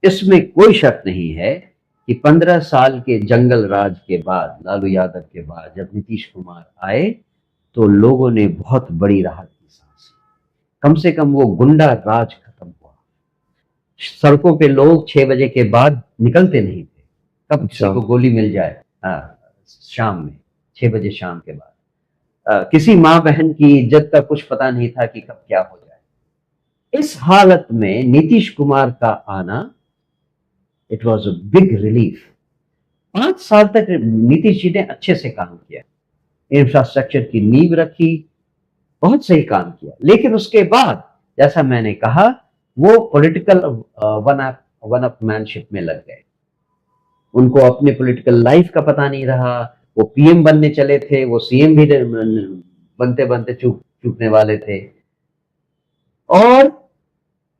इसमें कोई शक नहीं है कि 15 साल के जंगल राज के बाद, लालू यादव के बाद जब नीतीश कुमार आए तो लोगों ने बहुत बड़ी राहत की सांस ली। कम से कम वो गुंडा राज खत्म हुआ। सड़कों पे लोग 6 बजे के बाद निकलते नहीं थे। कब किसी को गोली मिल जाए शाम में 6 बजे शाम के बाद। किसी माँ बहन की इज्जत का कुछ पता नहीं था कि कब क्या हो जाए। इस हालत में नीतीश कुमार का आना, it was a big relief. 5 साल तक नीतीश जी ने अच्छे से काम किया, इंफ्रास्ट्रक्चर की नींव रखी, बहुत सही काम किया। लेकिन उसके बाद जैसा मैंने कहा, वो पॉलिटिकल वन अपमैनशिप में लग गए। उनको अपने पॉलिटिकल लाइफ का पता नहीं रहा। वो पीएम बनने चले थे, वो सीएम भी बनते बनते चूकने वाले थे। और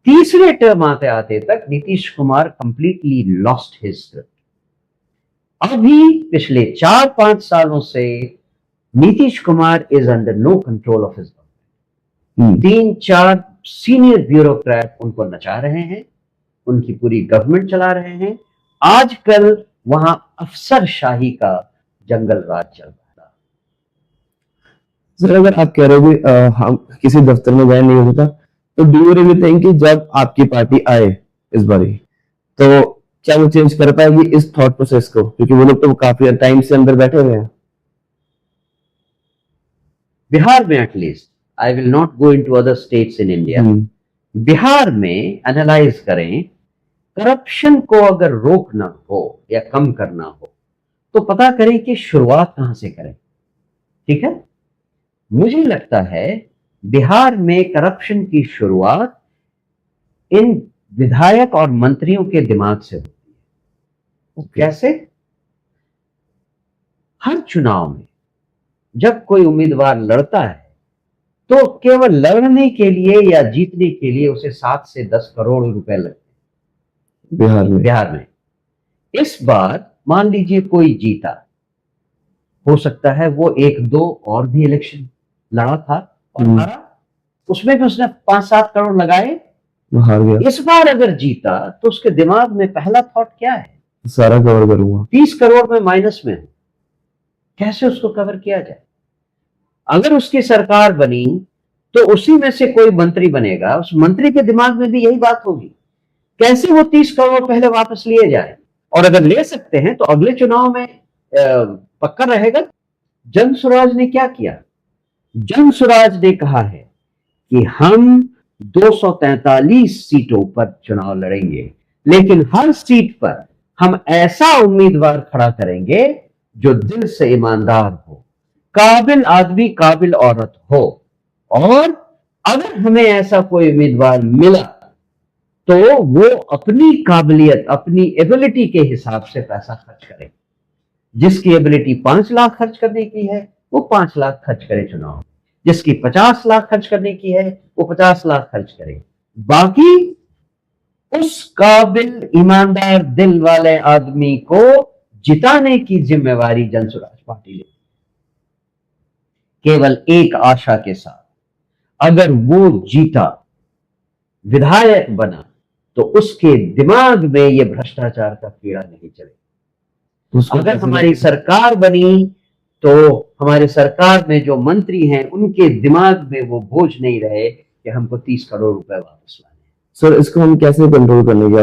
तीसरे टर्म आते आते तक Nitish Kumar completely lost his script. अभी पिछले 4-5 सालों से Nitish Kumar is under no control of his government. 3-4 senior bureaucrat उनको नचा रहे हैं, उनकी पूरी गवर्नमेंट चला रहे हैं। आजकल वहां अफसरशाही का जंगल राज चल रहा है। सर, अगर आप कह रहे हो हम किसी दफ्तर में ज्वाइन नहीं होता, तो डू यू रियली थिंक कि जब आपकी पार्टी आए इस बारी, तो क्या वो चेंज कर पाएगी इस थॉट प्रोसेस को? क्योंकि वो लोग तो काफी टाइम से अंदर बैठे हुए हैं। बिहार में at least, I will not go into other states in India. Bihar में एनालाइज करें, करप्शन को अगर रोकना हो या कम करना हो तो पता करें कि शुरुआत कहां से करें। ठीक है, मुझे लगता है बिहार में करप्शन की शुरुआत इन विधायक और मंत्रियों के दिमाग से होती है। कैसे? हर चुनाव में जब कोई उम्मीदवार लड़ता है तो केवल लड़ने के लिए या जीतने के लिए उसे 7 से 10 करोड़ रुपए लगते हैं बिहार में। इस बार मान लीजिए कोई जीता, हो सकता है वो 1-2 और भी इलेक्शन लड़ा था और हारा, उसमें भी उसने 5-7 करोड़ लगाए, हार गया। इस बार अगर जीता तो उसके दिमाग में पहला थॉट क्या है? सारा कवर करूंगा। 30 करोड़ में माइनस में, कैसे उसको कवर किया जाए? अगर उसकी सरकार बनी तो उसी में से कोई मंत्री बनेगा, उस मंत्री के दिमाग में भी यही बात होगी, कैसे वो 30 करोड़ पहले वापस लिए जाए। और अगर ले सकते हैं तो अगले चुनाव में पक्का रहेगा। जनसुराज ने क्या किया? जनसुराज ने कहा है कि हम 243 सीटों पर चुनाव लड़ेंगे, लेकिन हर सीट पर हम ऐसा उम्मीदवार खड़ा करेंगे जो दिल से ईमानदार हो, काबिल आदमी, काबिल औरत हो। और अगर हमें ऐसा कोई उम्मीदवार मिला तो वो अपनी काबिलियत, अपनी एबिलिटी के हिसाब से पैसा खर्च करे। जिसकी एबिलिटी 5 लाख खर्च करने की है वो 5 लाख खर्च करे चुनाव, जिसकी 50 लाख खर्च करने की है वो 50 लाख खर्च करे। बाकी उस काबिल, ईमानदार, दिल वाले आदमी को जिताने की जिम्मेवारी जनसुराज पार्टी लेती। केवल एक आशा के साथ, अगर वो जीता, विधायक बना, तो उसके दिमाग में ये भ्रष्टाचार का कीड़ा नहीं चले। अगर हमारी सरकार बनी तो हमारे सरकार में जो मंत्री हैं उनके दिमाग में वो बोझ नहीं रहे कि हमको 30 करोड़ रुपए वापस लाने। सर, इसको हम कैसे कंट्रोल करने के